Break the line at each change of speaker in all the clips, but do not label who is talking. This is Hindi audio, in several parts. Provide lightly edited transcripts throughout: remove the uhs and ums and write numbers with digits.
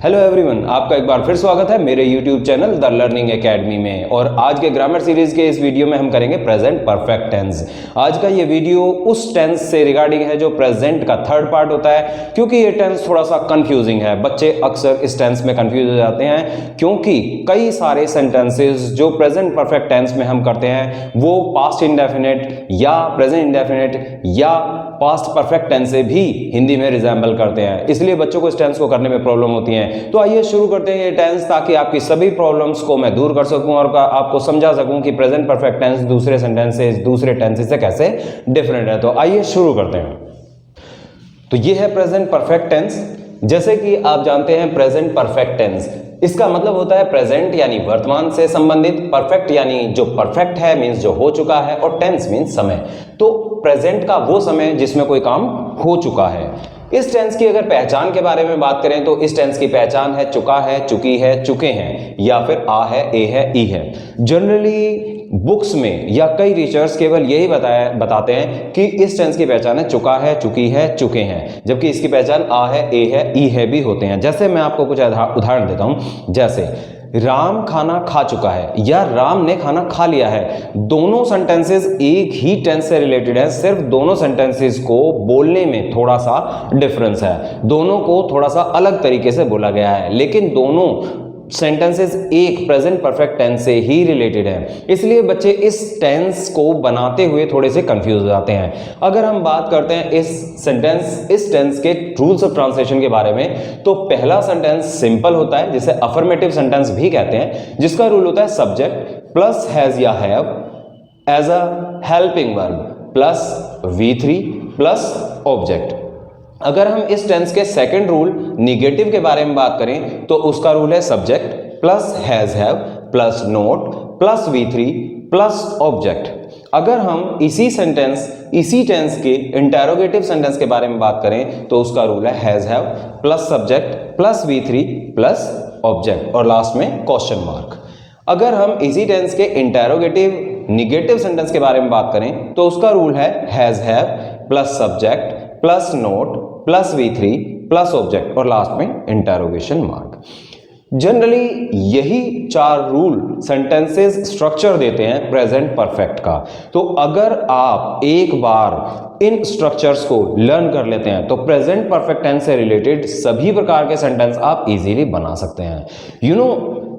हेलो एवरीवन, आपका एक बार फिर स्वागत है मेरे YouTube channel the learning academy में। और आज के ग्रामर सीरीज के इस वीडियो में हम करेंगे प्रेजेंट परफेक्ट टेंस। आज का ये वीडियो उस टेंस से रिगार्डिंग है जो प्रेजेंट का थर्ड पार्ट होता है, क्योंकि ये टेंस थोड़ा सा कंफ्यूजिंग है। बच्चे अक्सर इस टेंस में कंफ्यूज हो जाते हैं, क्योंकि कई सारे सेंटेंसेस जो प्रेजेंट परफेक्ट टेंस में हम करते हैं वो पास्ट इंडेफिनिट या प्रेजेंट इंडेफिनिट या पास्ट परफेक्ट टेंस से भी हिंदी में रिजेंबल करते हैं, इसलिए बच्चों को इस टेंस को करने में प्रॉब्लम होती है। तो आइए शुरू करते हैं ये टेंस, ताकि आपकी सभी प्रॉब्लम्स को मैं दूर कर सकूं और आपको समझा सकूं कि प्रेजेंट परफेक्ट टेंस दूसरे सेंटेंस से दूसरे टेंसेस से कैसे डिफरेंट है। तो आइए शुरू करते हैं। तो ये है प्रेजेंट परफेक्ट टेंस। जैसे कि आप जानते हैं प्रेजेंट परफेक्ट टेंस इसका मतलब होता है प्रेजेंट यानी वर्तमान से संबंधित, परफेक्ट यानी जो परफेक्ट है मींस जो हो चुका है, और टेंस मींस समय। तो प्रेजेंट का वो समय जिसमें कोई काम हो चुका है। इस टेंस की अगर पहचान के बारे में बात करें तो इस टेंस की पहचान है चुका है, चुकी है, चुके हैं, या फिर आ है, ए है, ई है। जनरली बुक्स में या कई टीचर्स केवल यही बताते हैं कि इस टेंस की पहचान है चुका है, चुकी है, चुके हैं, जबकि इसकी पहचान आ है, ए है, ई है भी होते हैं। जैसे मैं आपको कुछ उदाहरण देता हूं, जैसे राम खाना खा चुका है या राम ने खाना खा लिया है। दोनों सेंटेंसेस एक ही टेंस से रिलेटेड है, सिर्फ दोनों सेंटेंसेस को बोलने में थोड़ा सा डिफरेंस है, दोनों को थोड़ा सा अलग तरीके से बोला गया है, लेकिन दोनों सेंटेंसेस एक प्रेजेंट परफेक्ट टेंस से ही रिलेटेड है। इसलिए बच्चे इस टेंस को बनाते हुए थोड़े से कंफ्यूज हो जाते हैं। अगर हम बात करते हैं इस टेंस के रूल्स ऑफ ट्रांसलेशन के बारे में, तो पहला सेंटेंस सिंपल होता है, जिसे अफर्मेटिव सेंटेंस भी कहते हैं, जिसका रूल होता है सब्जेक्ट प्लस हैज या have as a helping verb plus V3 plus object. अगर हम इस टेंस के सेकंड रूल निगेटिव के बारे में बात करें तो उसका रूल है subject plus has have plus note plus V3 plus object. अगर हम इसी टेंस के इंटेरोगेटिव सेंटेंस के बारे में बात करें तो उसका रूल है has have plus subject plus V3 plus object और लास्ट में क्वेश्चन मार्क। अगर हम इसी टेंस के इंटेरोगेटिव निगेटिव सेंटेंस के बारे में बात करें तो उसका रूल है has have plus subject plus note plus V3 plus object और लास्ट में इंटेरोगेशन मार्क। जनरली यही चार रूल सेंटेंसेस स्ट्रक्चर देते हैं प्रेजेंट परफेक्ट का। तो अगर आप एक बार इन स्ट्रक्चर्स को लर्न कर लेते हैं तो प्रेजेंट परफेक्ट टेंस से रिलेटेड सभी प्रकार के सेंटेंस आप इजीली बना सकते हैं।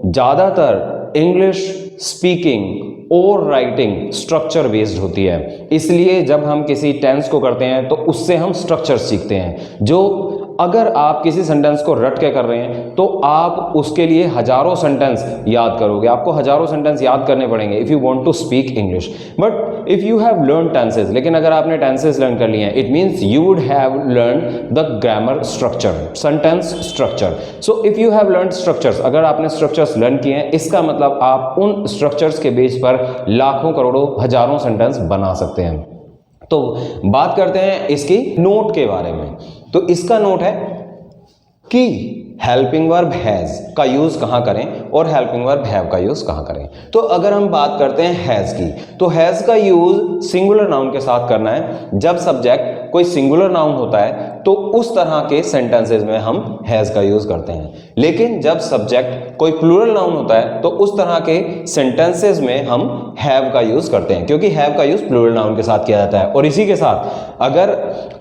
ज्यादातर इंग्लिश स्पीकिंग और राइटिंग स्ट्रक्चर बेस्ड होती है, इसलिए जब हम किसी टेंस को करते हैं तो उससे हम स्ट्रक्चर सीखते हैं। जो अगर आप किसी सेंटेंस को रट के कर रहे हैं तो आप उसके लिए हजारों सेंटेंस याद करोगे, आपको हजारों सेंटेंस याद करने पड़ेंगे if you want to speak English. But if you have learn tenses, लेकिन अगर आपने टेंसेस लर्न कर लिए हैं, it means you would have learn the grammar structure, sentence structure. So if you have learn structures, अगर आपने स्ट्रक्चर्स लर्न किए हैं, इसका मतलब आप उन स्ट्रक्चर्स के बेस पर लाखों करोड़ों हजारों सेंटेंस बना सकते हैं। तो बात करते हैं इसकी नोट के बारे में। तो इसका नोट है कि हेल्पिंग वर्ब हैज का यूज कहां करें और हेल्पिंग वर्ब हैव का यूज कहां करें। तो अगर हम बात करते हैं हैज की, तो हैज का यूज सिंगुलर नाउन के साथ करना है। जब सब्जेक्ट कोई सिंगुलर नाउन होता है तो उस तरह के सेंटेंसेस में हम हैज का यूज करते हैं, लेकिन जब सब्जेक्ट कोई प्लूरल नाउन होता है तो उस तरह के सेंटेंसेस में हम हैव का यूज करते हैं, क्योंकि हैव का यूज प्लूरल नाउन के साथ किया जाता है। और इसी के साथ अगर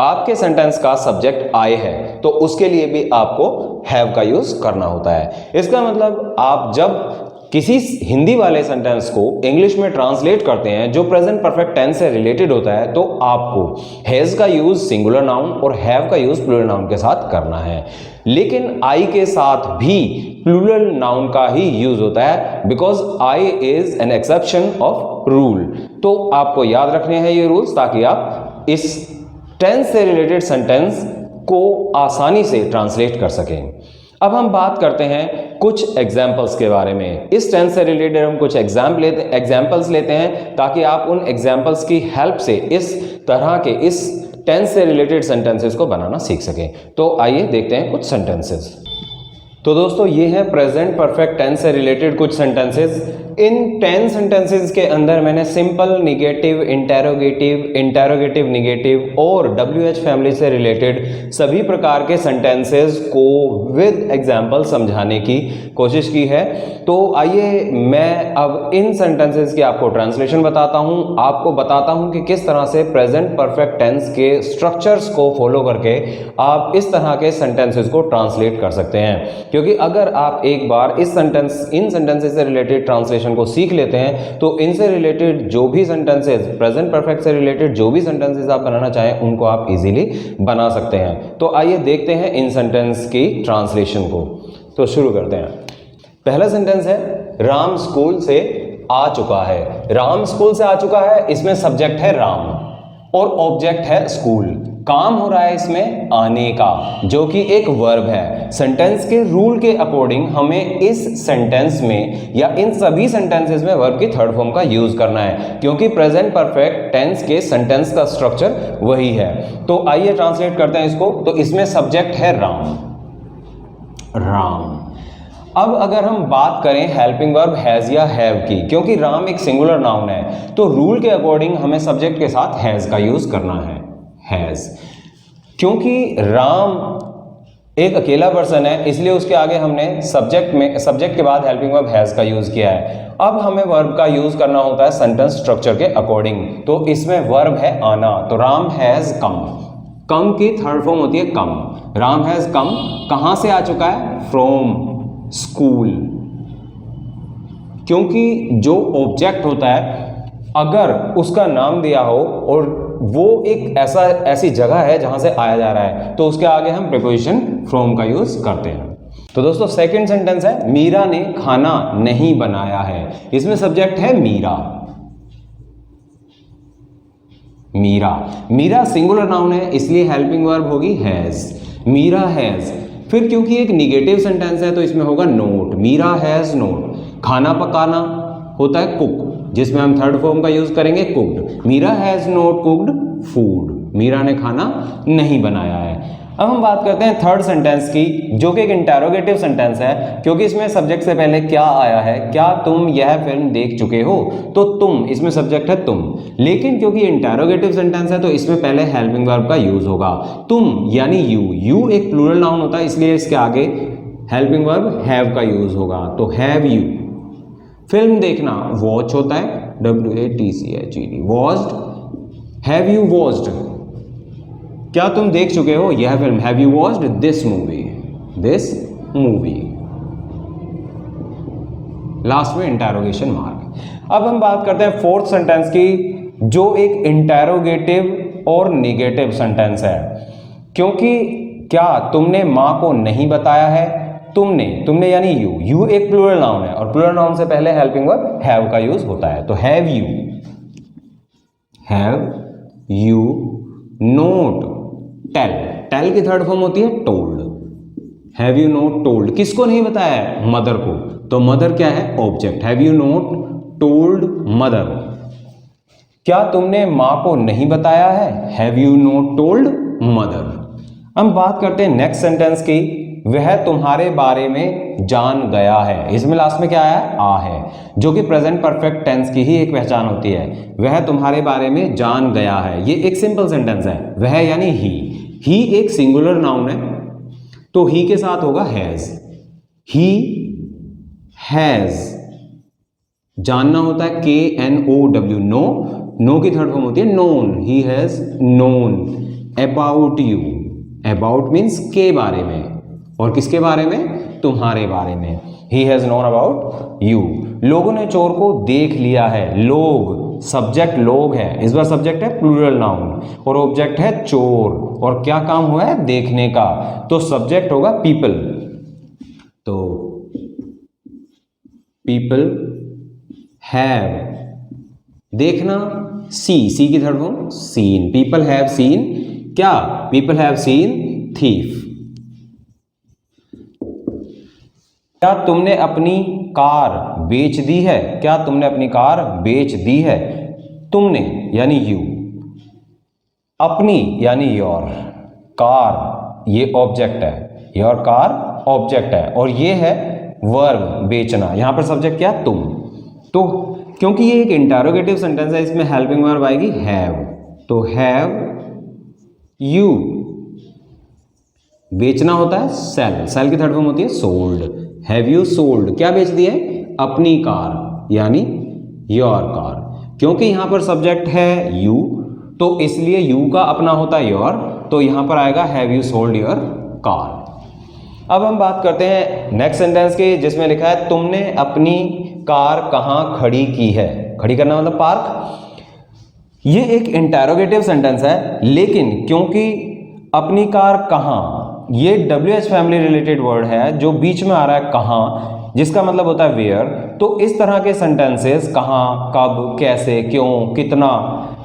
आपके सेंटेंस का सब्जेक्ट आई है तो उसके लिए भी आपको हैव का यूज करना होता है। इसका मतलब आप जब किसी हिंदी वाले सेंटेंस को इंग्लिश में ट्रांसलेट करते हैं जो प्रेजेंट परफेक्ट टेंस से रिलेटेड होता है, तो आपको हैज का यूज सिंगुलर नाउन और हैव का यूज प्लूरल नाउन के साथ करना है। लेकिन आई के साथ भी प्लूरल नाउन का ही यूज होता है, because I is an exception of rule. तो आपको याद रखने हैं ये रूल्स, ताकि आप इस टेंस से रिलेटेड सेंटेंस को आसानी से ट्रांसलेट कर सकें। अब हम बात करते हैं कुछ एग्जाम्पल्स के बारे में। इस टेंस से रिलेटेड हम कुछ एग्जाम्पल्स लेते हैं, ताकि आप उन एग्जाम्पल्स की हेल्प से इस तरह के इस टेंस से रिलेटेड सेंटेंसेस को बनाना सीख सकें। तो आइए देखते हैं कुछ सेंटेंसेस। तो दोस्तों ये है प्रेजेंट परफेक्ट टेंस से रिलेटेड कुछ सेंटेंसेस। इन 10 सेंटेंसेस के अंदर मैंने सिंपल, निगेटिव, इंटेरोगेटिव निगेटिव और WH फैमिली से रिलेटेड सभी प्रकार के सेंटेंसेस को विद एग्जाम्पल समझाने की कोशिश की है। तो आइए मैं अब इन सेंटेंसेस की आपको ट्रांसलेशन बताता हूं, आपको बताता हूं कि किस तरह से प्रेजेंट परफेक्ट टेंस के स्ट्रक्चर्स को फॉलो करके आप इस तरह के सेंटेंसेस को ट्रांसलेट कर सकते हैं। क्योंकि अगर आप एक बार इन सेंटेंसेस से रिलेटेड ट्रांसलेशन को सीख लेते हैं तो इनसे रिलेटेड जो भी सेंटेंसेस, प्रेजेंट परफेक्ट से रिलेटेड जो भी सेंटेंसेस आप बनाना चाहें उनको आप इजीली बना सकते हैं। तो आइए देखते हैं इन सेंटेंस की ट्रांसलेशन को। तो शुरू करते हैं। पहला सेंटेंस है राम स्कूल से आ चुका है। राम स्कूल से आ चुका है, इसमें सब्जेक्ट है राम और ऑब्जेक्ट है स्कूल। काम हो रहा है इसमें आने का, जो कि एक वर्ब है। सेंटेंस के रूल के अकॉर्डिंग हमें इस सेंटेंस में या इन सभी सेंटेंसेस में वर्ब की थर्ड फॉर्म का यूज करना है, क्योंकि प्रेजेंट परफेक्ट टेंस के सेंटेंस का स्ट्रक्चर वही है। तो आइए ट्रांसलेट करते हैं इसको। तो इसमें सब्जेक्ट है राम, राम। अब अगर हम बात करें हेल्पिंग वर्ब हैज या हैव की, क्योंकि राम एक सिंगुलर नाउन है तो रूल के अकॉर्डिंग हमें सब्जेक्ट के साथ हैज का यूज करना है, हैज। क्योंकि राम एक अकेला पर्सन है इसलिए उसके आगे हमने सब्जेक्ट के बाद हेल्पिंग वर्ब हैज का यूज किया है। अब हमें वर्ब का यूज करना होता है सेंटेंस स्ट्रक्चर के अकॉर्डिंग। तो इसमें वर्ब है आना, तो राम हैज कम। कम की थर्ड फॉर्म होती है कम। राम हैज कम कहां से आ चुका है? From school. क्योंकि जो ऑब्जेक्ट होता है अगर उसका नाम दिया हो और वो एक ऐसी जगह है जहां से आया जा रहा है तो उसके आगे हम प्रीपोजिशन फ्रॉम का यूज करते हैं। तो दोस्तों सेकंड सेंटेंस है मीरा ने खाना नहीं बनाया है। इसमें सब्जेक्ट है मीरा, मीरा। मीरा सिंगुलर नाउन है इसलिए हेल्पिंग वर्ब होगी हैज, मीरा हैज। फिर क्योंकि एक निगेटिव सेंटेंस है तो इसमें होगा नोट, मीरा हैज नोट। खाना पकाना होता है कुक, जिसमें हम थर्ड फॉर्म का यूज करेंगे cooked. Meera has not cooked food, Meera ने खाना नहीं बनाया है। अब हम बात करते हैं थर्ड सेंटेंस की, जो कि एक इंटेरोगेटिव सेंटेंस है, क्योंकि इसमें सब्जेक्ट से पहले क्या आया है, क्या तुम यह फिल्म देख चुके हो, तो तुम, इसमें सब्जेक्ट है तुम। लेकिन क्योंकि इंटेरोगेटिव सेंटेंस है तो इसमें पहले हेल्पिंग वर्ब का यूज होगा, तुम यानी यू। यू एक प्लूरल नाउन होता है इसलिए इसके आगे हेल्पिंग वर्ब हैव का यूज होगा, तो हैव यू। फिल्म देखना वॉच होता है, WATCHED, watched. Have you watched, क्या तुम देख चुके हो यह film? Have you watched this movie, this movie. Last में इंटेरोगेशन मार्क। अब हम बात करते हैं फोर्थ सेंटेंस की, जो एक इंटेरोगेटिव और निगेटिव सेंटेंस है। क्योंकि क्या तुमने मां को नहीं बताया है? तुमने यानी यू एक प्लूरल नाउन है और प्लूरल नाउन से पहले हेल्पिंग वर्ब हैव का यूज होता है, तो हैव यू नोट टेल की थर्ड फॉर्म होती है told. Have you note told, किसको नहीं बताया है? मदर को, तो मदर क्या है? Object. Have you note told mother, क्या तुमने मां को नहीं बताया है? Have you note told mother. हम बात करते हैं नेक्स्ट सेंटेंस की, वह तुम्हारे बारे में जान गया है। इसमें लास्ट में क्या आया है? आ है, जो कि प्रेजेंट परफेक्ट टेंस की ही एक पहचान होती है। वह तुम्हारे बारे में जान गया है, ये एक सिंपल सेंटेंस है। वह यानी ही एक सिंगुलर नाउन है तो ही के साथ होगा हैज। ही हैज, जानना होता है KNOW, नो की थर्ड फॉर्म होती है known. He has known about you. About means के बारे में, और किसके बारे में? तुम्हारे बारे में। He has known about you. लोगों ने चोर को देख लिया है। लोग, सब्जेक्ट लोग है, इस बार सब्जेक्ट है प्लूरल नाउन और ऑब्जेक्ट है चोर, और क्या काम हुआ है? देखने का, तो सब्जेक्ट होगा पीपल। तो पीपल हैव, देखना सी की third form seen. People have seen क्या? People have seen thief. क्या तुमने अपनी कार बेच दी है? क्या तुमने अपनी कार बेच दी है? तुमने यानी यू, अपनी यानी योर, कार ये ऑब्जेक्ट है, योर कार ऑब्जेक्ट है, और ये है वर्ब बेचना। यहां पर सब्जेक्ट क्या? तुम। तो क्योंकि ये एक इंटरोगेटिव सेंटेंस है, इसमें हेल्पिंग वर्ब आएगी हैव। तो हैव यू, बेचना होता है सेल, सेल की थर्ड फॉर्म होती है सोल्ड। हैव यू सोल्ड, क्या बेच दिया है? अपनी कार, यानी योर कार। क्योंकि यहां पर सब्जेक्ट है यू, तो इसलिए यू का अपना होता है योर, तो यहां पर आएगा have you sold your car. अब हम बात करते हैं नेक्स्ट सेंटेंस की, जिसमें लिखा है तुमने अपनी कार कहां खड़ी की है। खड़ी करना मतलब पार्क। ये एक इंटरोगेटिव सेंटेंस है, लेकिन क्योंकि अपनी कार कहां, ये WH फैमिली रिलेटेड वर्ड है जो बीच में आ रहा है कहां, जिसका मतलब होता है वेयर। तो इस तरह के सेंटेंसेस कहां, कब, कैसे, क्यों, कितना,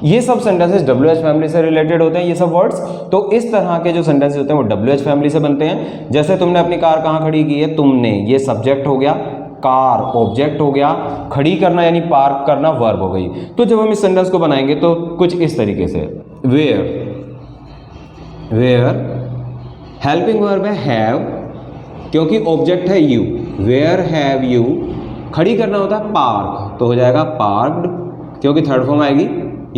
ये सब सेंटेंसेस WH फैमिली से रिलेटेड होते हैं, ये सब वर्ड्स। तो इस तरह के जो सेंटेंसेस होते हैं वो WH फैमिली से बनते हैं। जैसे तुमने अपनी कार कहां खड़ी की है, तुमने, ये सब्जेक्ट हो गया, कार ऑब्जेक्ट हो गया, खड़ी करना यानी पार्क करना वर्ब हो गई। तो जब हम इस सेंटेंस को बनाएंगे तो कुछ इस तरीके से, वेयर हेल्पिंग वर्ब है हैव, क्योंकि ऑब्जेक्ट है यू, वेयर हैव यू। खड़ी करना होता है पार्क, तो हो जाएगा पार्क्ड, क्योंकि थर्ड फॉर्म आएगी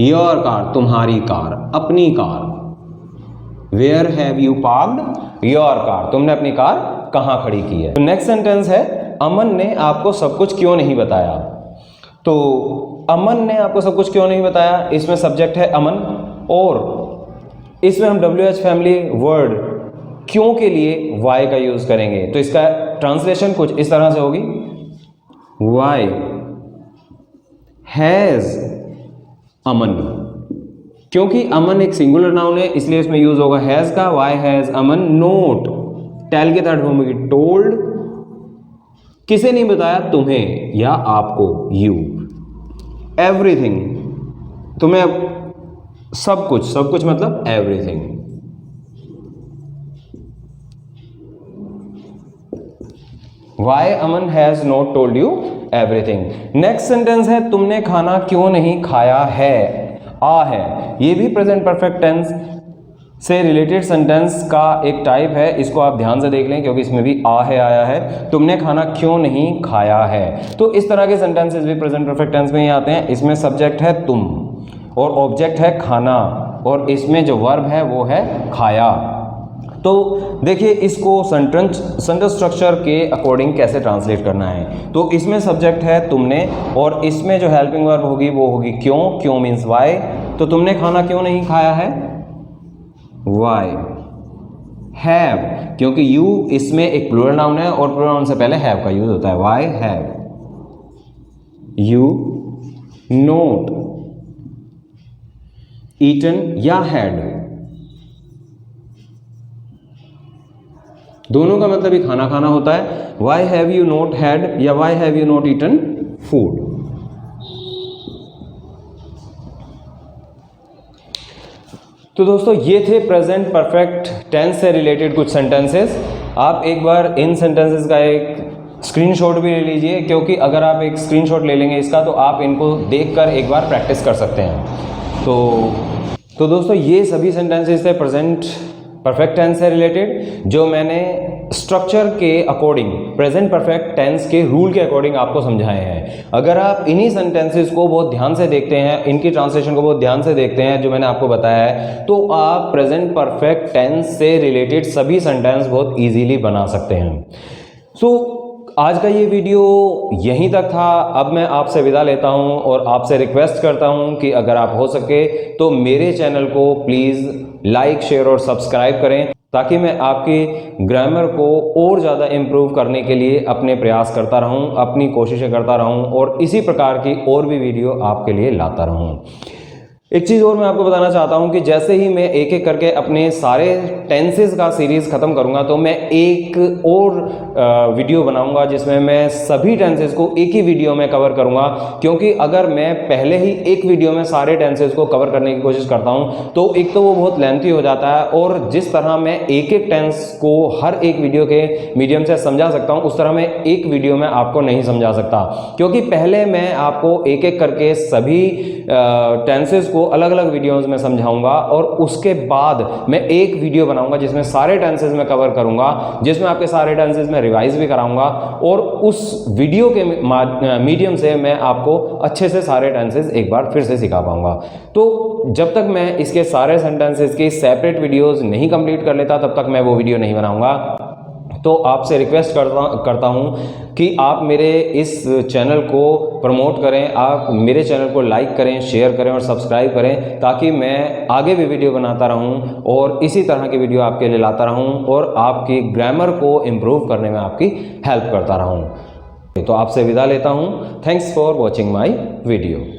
योर कार, तुम्हारी कार, अपनी car. Where have you parked your car, तुमने अपनी कार कहां खड़ी की है। तो नेक्स्ट सेंटेंस है अमन ने आपको सब कुछ क्यों नहीं बताया। तो अमन ने आपको सब कुछ क्यों नहीं बताया, इसमें सब्जेक्ट है अमन, और इसमें हम WH फैमिली वर्ड क्यों के लिए वाई का यूज करेंगे। तो इसका ट्रांसलेशन कुछ इस तरह से होगी, वाई हैज अमन। क्योंकि अमन एक सिंगुलर नाउन है, इसलिए इसमें यूज होगा हैज का। Why has Aman not, tell की थर्ड फॉर्म होगी टोल्ड। किसे नहीं बताया, तुम्हें या आपको, यू। एवरीथिंग, तुम्हें सब कुछ, सब कुछ मतलब everything. Why Aman has not told you everything। Next sentence है तुमने खाना क्यों नहीं खाया है। आ है, ये भी प्रेजेंट परफेक्ट टेंस से रिलेटेड सेंटेंस का एक टाइप है, इसको आप ध्यान से देख लें क्योंकि इसमें भी आ है आया है। तुमने खाना क्यों नहीं खाया है। तो इस तरह के सेंटेंसेस भी प्रेजेंट परफेक्ट टेंस में ही आते हैं। इसमें सब्जेक्ट है तुम और ऑब्जेक्ट है खाना, और इसमें जो वर्ब है वो है खाया। तो देखिए इसको सेंटेंस स्ट्रक्चर के अकॉर्डिंग कैसे ट्रांसलेट करना है। तो इसमें सब्जेक्ट है तुमने, और इसमें जो हेल्पिंग वर्ब होगी वो होगी क्यों। क्यों मीन्स वाई। तो तुमने खाना क्यों नहीं खाया है, वाई। हैव, क्योंकि यू इसमें एक प्लूरल नाउन है और प्लूरल नाउन से पहले हैव का यूज होता है। Why have you not eaten या हैड, दोनों का मतलब ही खाना खाना होता है। Why have you not had या why have you not eaten food. तो दोस्तों ये थे प्रेजेंट परफेक्ट टेंस से रिलेटेड कुछ सेंटेंसेस। आप एक बार इन सेंटेंसेस का एक स्क्रीनशॉट भी ले लीजिए, क्योंकि अगर आप एक स्क्रीनशॉट ले लेंगे इसका तो आप इनको देखकर एक बार प्रैक्टिस कर सकते हैं। तो दोस्तों ये सभी सेंटेंसेस थे प्रेजेंट परफेक्ट टेंस से रिलेटेड, जो मैंने स्ट्रक्चर के अकॉर्डिंग प्रेजेंट परफेक्ट टेंस के रूल के अकॉर्डिंग आपको समझाए हैं। अगर आप इन्हीं सेंटेंसेस को बहुत ध्यान से देखते हैं, इनकी ट्रांसलेशन को बहुत ध्यान से देखते हैं जो मैंने आपको बताया है, तो आप प्रेजेंट परफेक्ट टेंस से रिलेटेड सभी सेंटेंस बहुत ईजीली बना सकते हैं। आज का ये वीडियो यहीं तक था। अब मैं आपसे विदा लेता हूं और आपसे रिक्वेस्ट करता हूं कि अगर आप हो सके तो मेरे चैनल को प्लीज़ लाइक, शेयर और सब्सक्राइब करें, ताकि मैं आपकी ग्रामर को और ज़्यादा इम्प्रूव करने के लिए अपने प्रयास करता रहूं, अपनी कोशिशें करता रहूं और इसी प्रकार की और भी वीडियो आपके लिए लाता रहूं। एक चीज़ और मैं आपको बताना चाहता हूं कि जैसे ही मैं एक एक करके अपने सारे टेंसेस का सीरीज़ ख़त्म करूंगा तो मैं एक और वीडियो बनाऊंगा जिसमें मैं सभी टेंसेस को एक ही वीडियो में कवर करूंगा। क्योंकि अगर मैं पहले ही एक वीडियो में सारे टेंसेस को कवर करने की कोशिश करता हूं तो एक तो वो बहुत लेंथी हो जाता है, और जिस तरह मैं एक एक टेंस को हर एक वीडियो के मीडियम से समझा सकता हूँ उस तरह मैं एक वीडियो में आपको नहीं समझा सकता। क्योंकि पहले मैं आपको एक एक करके सभी टेंसेस को अलग अलग वीडियोस में समझाऊंगा और उसके बाद मैं एक वीडियो बनाऊंगा जिसमें सारे टेंसेस मैं कवर करूंगा, जिसमें आपके सारे टेंसेस मैं रिवाइज भी कराऊंगा और उस वीडियो के मीडियम से मैं आपको अच्छे से सारे टेंसेस एक बार फिर से सिखा पाऊंगा। तो जब तक मैं इसके सारे सेंटेंसेस की सेपरेट वीडियोस नहीं कंप्लीट कर लेता तब तक मैं वो वीडियो नहीं बनाऊंगा। तो आपसे रिक्वेस्ट करता हूं कि आप मेरे इस चैनल को प्रमोट करें, आप मेरे चैनल को लाइक करें, शेयर करें और सब्सक्राइब करें, ताकि मैं आगे भी वीडियो बनाता रहूं और इसी तरह की वीडियो आपके लिए लाता रहूं और आपकी ग्रामर को इम्प्रूव करने में आपकी हेल्प करता रहूं। तो आपसे विदा लेता हूं। Thanks for watching my video.